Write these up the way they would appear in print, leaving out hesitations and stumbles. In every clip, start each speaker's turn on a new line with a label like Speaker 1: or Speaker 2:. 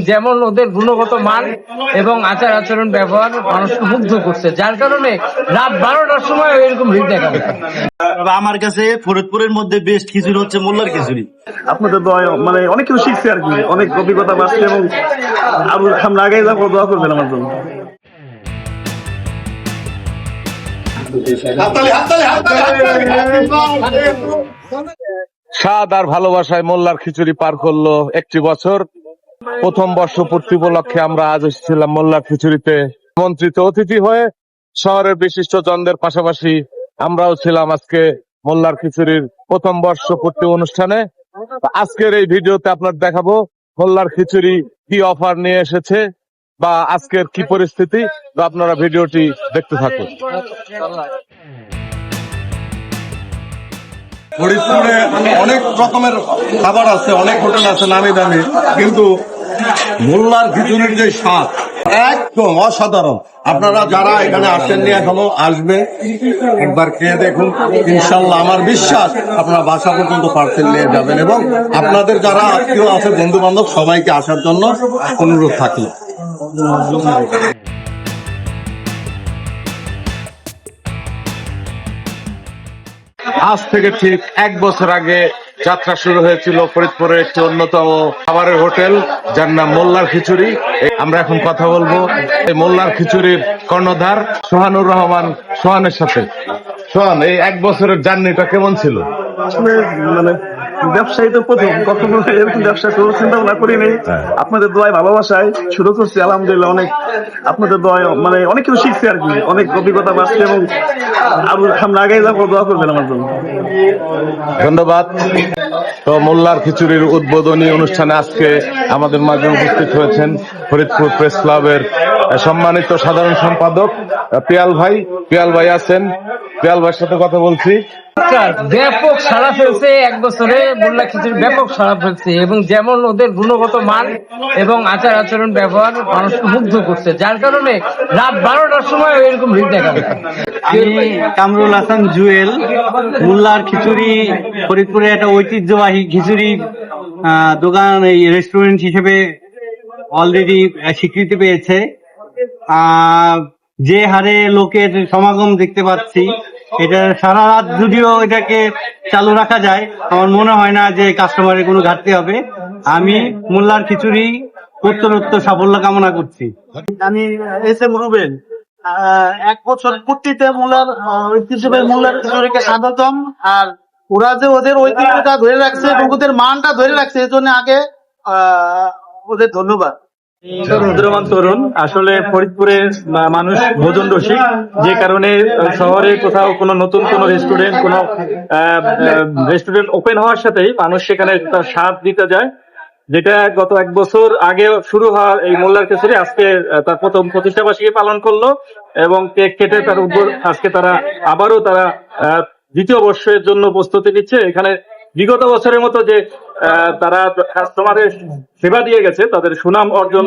Speaker 1: যেমন ওদের গুণগত মান এবং আচার আচরণ ব্যবহার মানুষকে মুগ্ধ করছে, যার কারণে রাত 12টার সময় এরকম ভিড় দেখা যায়।
Speaker 2: আমার কাছে ফরিদপুরের মধ্যে বেস্ট খিচুড়ি হচ্ছে মোল্লার খিচুড়ি।
Speaker 3: আপনাদের দোয়া মানে অনেক কিছু শিখছি আর কি, অনেক অভিজ্ঞতা পাচ্ছি এবং আরো সামনে আগে যাবো, দোয়া করবেন আমার জন্য।
Speaker 4: স্বাদ আর ভালোবাসায় মোল্লার খিচুড়ি পার করলো একটি বছর। প্রথম বর্ষপূর্তি উপলক্ষে আমরা আজ এসেছিলাম মোল্লার খিচুড়িতে আমন্ত্রিত অতিথি হয়ে। শহরের বিশিষ্ট জনদের পাশাপাশি আমরাও ছিলাম আজকে মোল্লার খিচুড়ির প্রথম বর্ষপূর্তি অনুষ্ঠানে। আজকের এই ভিডিওতে আপনার দেখাবো মোল্লার খিচুড়ি কি অফার নিয়ে এসেছে বা আজকের কি পরিস্থিতি। তো আপনারা ভিডিওটি দেখতে থাকুন।
Speaker 5: ফরিদপুরে অনেক রকমের খাবার আছে, অনেক হোটেল আছে নামি দামি, কিন্তু মোল্লার খিচুড়ির যে স্বাদ একদম অসাধারণ। আপনারা যারা এখানে আসেননি এখনো আসবেন, একবার খেয়ে দেখুন। ইনশাল্লাহ আমার বিশ্বাস আপনারা বাসা পর্যন্ত পার্সেল নিয়ে যাবেন এবং আপনাদের যারা আত্মীয় আছে, বন্ধু বান্ধব, সবাইকে আসার জন্য অনুরোধ থাকলো।
Speaker 4: আজ থেকে ঠিক এক বছর আগে যাত্রা শুরু হয়েছিল ফরিদপুরের একটি অন্যতম খাবারের হোটেল, যার নাম মোল্লার খিচুড়ি। আমরা এখন কথা বলবো এই মোল্লার খিচুড়ির কর্ণধার সোহানুর রহমান সোহানের সাথে। সোহান, এই এক বছরের জার্নিটা কেমন ছিল?
Speaker 3: আসলে মানে ব্যবসায়ী তো প্রথম, কখনো এরকম ব্যবসা তো চিন্তা ভাবনা করিনি। আপনাদের দোয়ায় ভালোবাসায় শুরু করছি, আলহামদুলিল্লাহ। অনেক আপনাদের দোয়ায় মানে অনেক কিছু শিখছি আর কি, অনেক অভিজ্ঞতা পাচ্ছি এবং আরো সামনে আগে যাবো, দোয়া করবেন আমার জন্য।
Speaker 4: ধন্যবাদ। তো মোল্লার খিচুড়ির উদ্বোধনী অনুষ্ঠানে আজকে আমাদের মাঝে উপস্থিত হয়েছেন ফরিদপুর প্রেস ক্লাবের সম্মানিত সাধারণ সম্পাদক পিয়াল ভাই। পিয়াল ভাই আছেন, পিয়াল ভাইয়ের সাথে কথা বলছি।
Speaker 1: ব্যাপক সাড়া ফেলছে, এক বছরে মোল্লা খিচুড়ি ব্যাপক সাড়া ফেলছে এবং যেমন ওদের গুণগত মান এবং আচার আচরণ ব্যবহার মানুষকে মুগ্ধ করছে, যার কারণে রাত 12টার সময় এরকম ভিড় দেখা যায়।
Speaker 2: আমি কামরুল হাসান জুয়েল। মোল্লার খিচুড়ি ফরিদপুরে একটা ঐতিহ্যবাহী খিচুড়ি দোকান, এই রেস্টুরেন্ট হিসেবে অলরেডি স্বীকৃতি পেয়েছে। যে হারে লোকের সমাগম দেখতে পাচ্ছি, এটা সারা রাত যদিও এটাকে চালু রাখা যায়, আমার মনে হয় না যে কাস্টমারের কোনো ঘাটতি হবে। আমি মোল্লার খিচুড়ি উত্তরোত্তর সাফল্য কামনা করছি।
Speaker 6: আমি এস এম রুবেল। এক বছর পূর্তিতে মোল্লার ঐতিহ্যবাহী মোল্লার খিচুড়িকে স্বাগতম। আর ওরা যে ওদের ঐতিহ্যটা ধরে রাখছে এবং ওদের মানটা ধরে রাখছে, এই জন্য আগে ওদের ধন্যবাদ।
Speaker 3: রহমান তরুণ। আসলে ফরিদপুরে মানুষ ভোজন রসিক, যে কারণে শহরে কোথাও কোনো নতুন কোনো রেস্টুরেন্ট ওপেন হওয়ার সাথেই মানুষ সেখানে তার স্বাদ দিতে যায়। যেটা গত এক বছর আগে শুরু হওয়া এই মোল্লার খিচুড়ি আজকে তার প্রথম প্রতিষ্ঠাবার্ষিকী পালন করলো এবং কেক কেটে তার আজকে তারা আবারও দ্বিতীয় বর্ষের জন্য প্রস্তুতি নিচ্ছে। এখানে বিগত বছরের মতো যে তারা কাস্টমারের সেবা দিয়ে গেছে, তাদের সুনাম অর্জন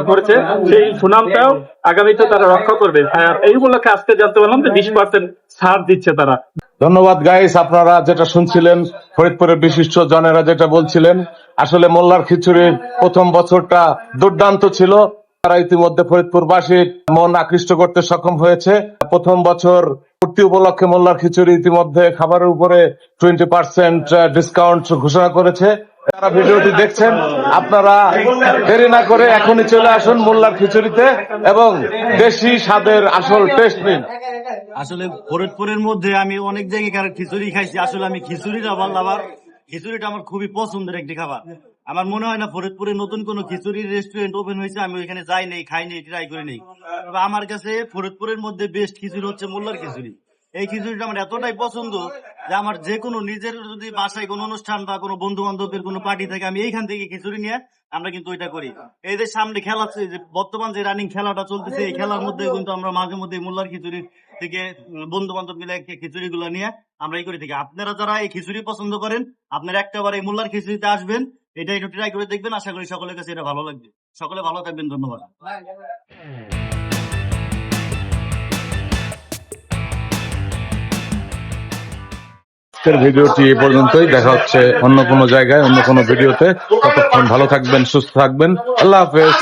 Speaker 3: করেছে, সেই সুনামটাও আগামীতে তারা রক্ষা করবে। এই উপলক্ষে আজকে জানতে পারলাম যে 20% ছাড় দিচ্ছে তারা।
Speaker 4: ধন্যবাদ গাইস। আপনারা যেটা শুনছিলেন, ফরিদপুরের বিশিষ্ট জনেরা যেটা বলছিলেন, আসলে মোল্লার খিচুড়ির প্রথম বছরটা দুর্দান্ত ছিল। তারা ইতিমধ্যে ফরিদপুরবাসীর মন আকৃষ্ট করতে সক্ষম হয়েছে। প্রথম বছর পূর্তি উপলক্ষে মোল্লার খিচুড়ি ইতিমধ্যে খাবারের উপরে 20% ডিসকাউন্ট ঘোষণা করেছে। যারা ভিডিওটি দেখছেন, আপনারা দেরি না করে এখনই চলে আসুন মোল্লার খিচুড়িতে এবং দেশি স্বাদের আসল টেস্ট নিন।
Speaker 2: আসলে ফরিদপুরের মধ্যে আমি অনেক জায়গায় খিচুড়ি খাইছি। আসলে আমি খিচুড়িটা আবার খিচুড়িটা আমার খুবই পছন্দের একটি খাবার। আমার মনে হয় না ফরিদপুরে নতুন কোনো খিচুড়ির রেস্টুরেন্ট ওপেন হয়েছে, আমি ওইখানে যাই নেই, খাই নেই, ট্রাই করি নেই। তবে আমার কাছে ফরিদপুরের মধ্যে বেস্ট খিচুড়ি হচ্ছে মোল্লার খিচুড়ি। এই খিচুড়িটা আমার এতটাই পছন্দ যে আমার যে কোনো নিজের যদি বাসায় কোনো অনুষ্ঠান বা কোনো বন্ধু বান্ধবের কোনো পার্টি থাকে, আমি এইখান থেকে খিচুড়ি নিয়ে আমরা কিন্তু ওইটা করি। এই যে সামনে খেলা, যে বর্তমান যে রানিং খেলাটা চলতেছে, এই খেলার মধ্যে কিন্তু আমরা মাঝে মধ্যে মোল্লার খিচুড়ি থেকে বন্ধু বান্ধব মিলে খিচুড়ি গুলো নিয়ে আমরা এই করে থাকি। আপনারা যারা এই খিচুড়ি পছন্দ করেন, আপনারা একটাবার এই মোল্লার খিচুড়িতে আসবেন, এটা একটু ট্রাই করে দেখবেন। আশা করি সকলের কাছে এটা ভালো লাগবে। সকলে ভালো থাকবেন, ধন্যবাদ।
Speaker 4: আজকের ভিডিওটি এ পর্যন্তই। দেখা হচ্ছে অন্য কোনো জায়গায়, অন্য কোনো ভিডিওতে। ততক্ষণ ভালো থাকবেন, সুস্থ থাকবেন। আল্লাহ হাফেজ।